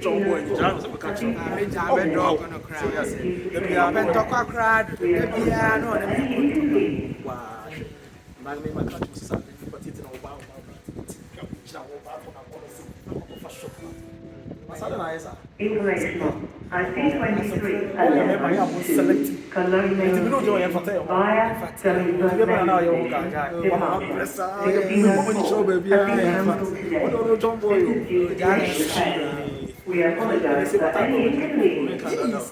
John Boy, John was a catcher. I'm a dog on a cry. The Pentocca cried. Wow. My country is something, but it's no bound. Information. I-23 Cologne via we apologize for any inconvenience.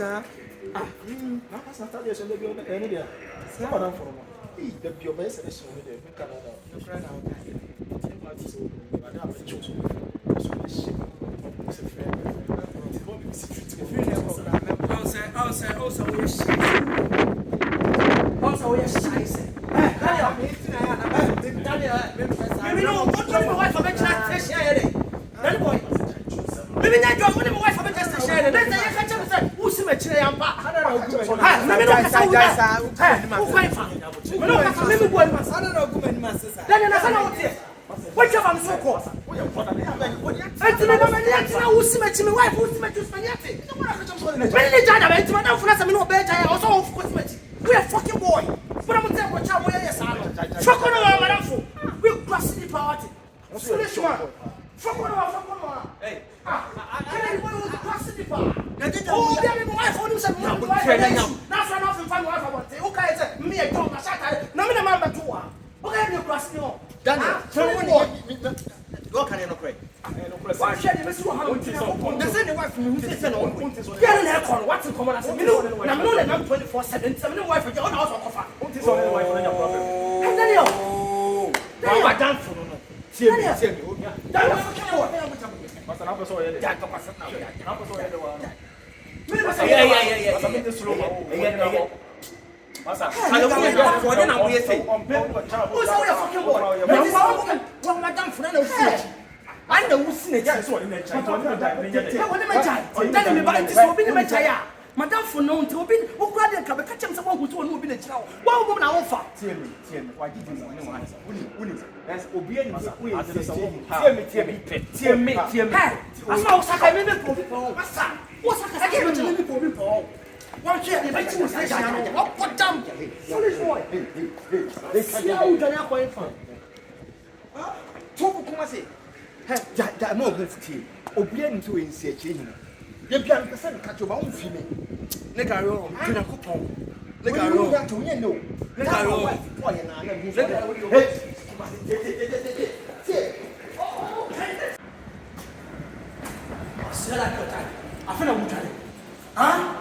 What job I'm so called? We are fucking boy. But I'm telling what child we are. Fuck on our madam. We'll cross the party. Foolish man. Fuck on our hey. I can't cross the party. Oh, there is my wife. That's why I'm find wife. Okay, me a dog. No, I'm not too. Okay, you cross me on. Daniel, what can you not pray? Why should you miss what there's any wife from who says no? Get in there, what's in common? I'm not 24/7. I'm not wife for your own house of offer. What is only wife on your problem? And Daniel, Daniel, I done for no. Daniel, Daniel, what's an episode? Yeah. Masa, kalau kau nak kau nak buat apa? Oh, saya fucking boy. Wang madam funa na usi. Anda usi ne ja so ni chai. Wani me chai. Dani me ba nti so bi ni me chai ya. Madam funa nti obi o kura de ka be ka chem se won gutu onu obi na chira. Wa wo na wo fa. Tie me. Wa gidi mo ni wa. Uni. Yes, obi ani masa wo ye tie me. Asa o saka me po bi po. Asa. Wo saka me po bi po. One shit, they make you say, "What for dumb? Foolish boy." See how you done that for fun. Topo Kumasi. That more good tea. Obian to in say change. The piano person catch your own female. Negaro, Tina Coupon. Negaro, to me, no. Negaro, I feel I'm trying. Huh?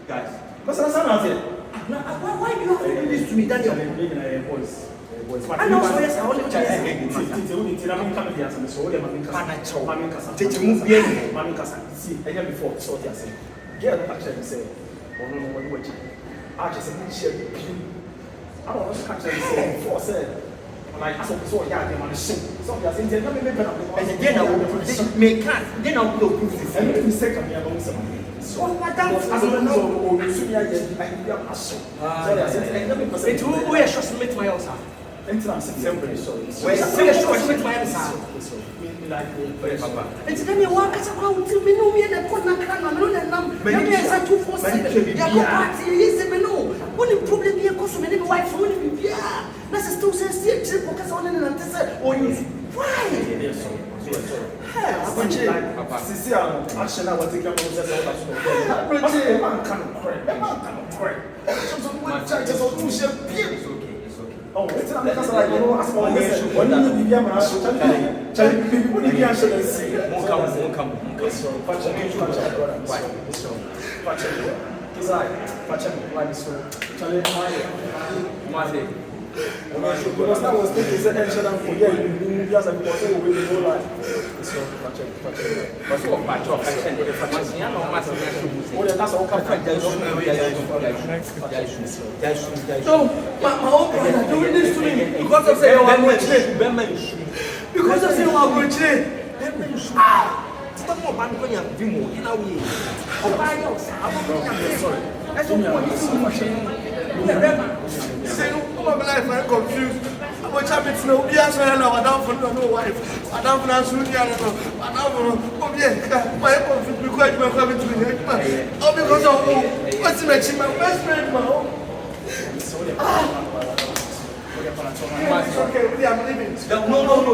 Guys. What's that sound out here? Why do you have to do this to me, Daniel? Boys. I know so yes, I want to tell you. See, I never before so I say. Girl actually say, "Oh no, what you?" I just said, I don't know catch them say before said. Like so yeah, they want to sing. So they are saying, "Let me make it up." And again, I will make can. Then I will prove this. And let me say, "Come here, don't say." So madam, as I know, oh, so yeah, I am a so. So they are saying, "Let me say." It will be a short meet my house. Until I'm September, so we're still a short meet my house. Papa. And then you walk as a crowd to me, no, me and the corner can, and no, and numb. Maybe I said 247. Yes, I know. What the problem be a custom and wife for me? Yeah. That's still say trip because on and say, oh, you why? Papa, see, action I want to come oh, it's not because like you know, as long as when you be a man, tell people to be a shall see. Won't come. So, watch a new so, watch it. It's like, watch it, like so. Tell it, my because that was the essential for you. You just have to go with the whole life. So, watch it. But so, watch off. I send it. Oh, that's all. So, my own brother doing this to me because of saying I'm rich. Because of saying I'm rich. Stop more man going to be more in a way. Oh, by yourself. I'm sorry. That's what you see. wife, I'm confused. What's happening to me? Yes, I know. I don't know no wife. I don't know soon. I don't know. I don't know. Oh, yeah. My confused because you're coming to me. Oh, because of what's my best friend, my home. It's okay. I'm leaving. No.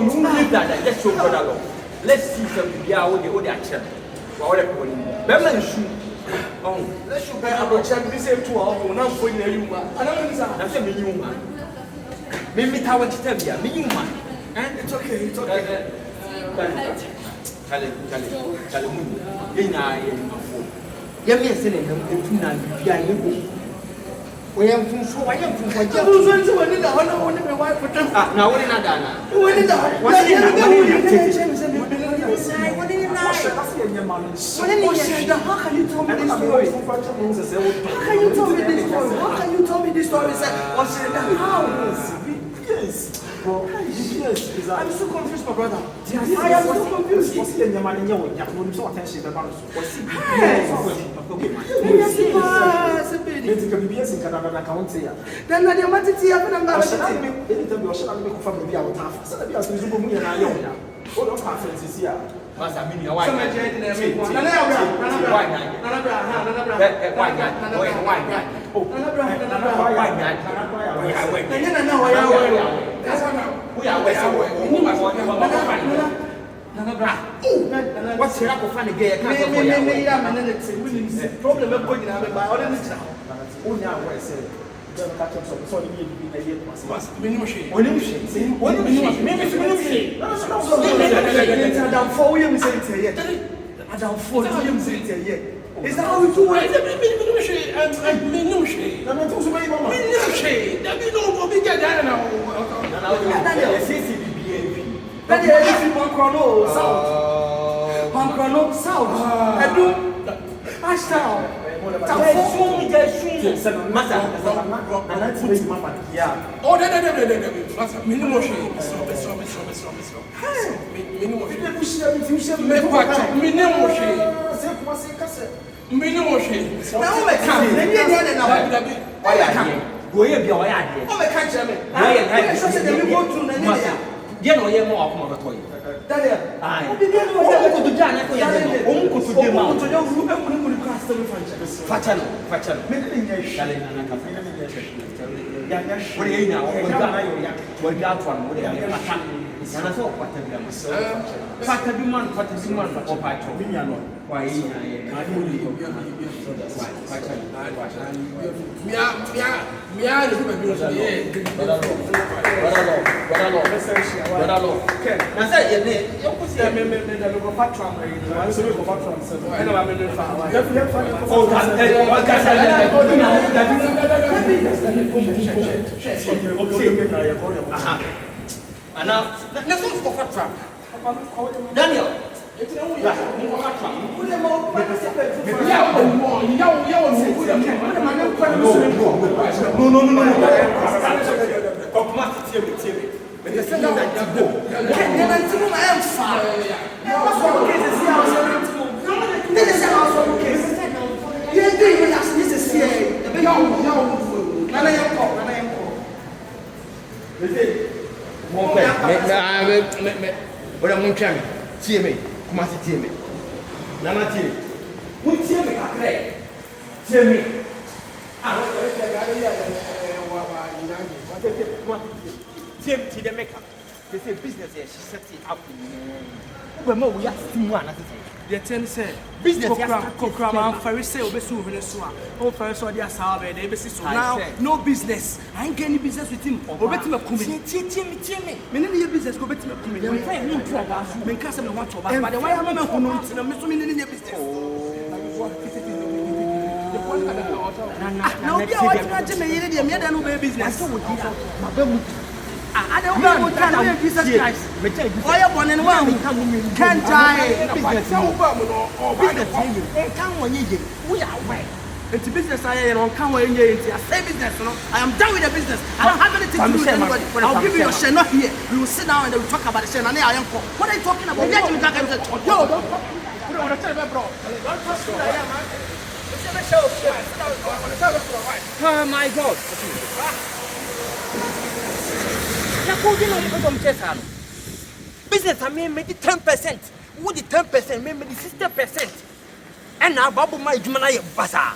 You leave that. Let's show brother law. Let's see some people who they are children. Remember, shoot. Let's show better. This is 2 hours. We're not going near you, man. I don't know. That's a minimum man. Maybe Tower Chitabia, minimum man. It's okay. It's okay. Tell him. Yes, we am from so I am from what you want to win. I want to be wife for them. Now, what in Adana? What in how can you tell me this story? How can you tell me this story? What's in the house? Yes. Yes. I'm so confused, my brother. I am so confused. What's in the money? You have no attention about what's in then I want to see a number of conferences here. What's your funny gay? Problem of going out by other is that how we do it? Daniel. Kumasi tie me. Nana tie. Wo tie me kakre. Tie me. Ah, tie the maker. They say business here, she set it up. But more we are still one at the ten say business Kokra Pharisee obesu Venezuela. Oh Pharisee dia sabe dey be so now no business. I ain't get any business with him. Obeti me kumi. Tie me. Me need business go beti me kumi. Me find me to about. Me can say me want to about. But why am I hunu nti na me so me need business. Now be what na me yire dey me dey no be business. I don't know what kind of Jesus Christ. Why are born in one? Can't die. Business. Come on, we are away. It's business. I come when you say business. I am done with the business. I don't have anything to do with anybody. I'll give you your share, not here. We will sit down and we'll talk about the share. And I am for. What are you talking about? Yo, don't tell me, bro. Oh my God. Na ko di no mo ko mchesa no. Business I mean make 10%. What the 10% make me 60%. And now babu my juma na ye basa.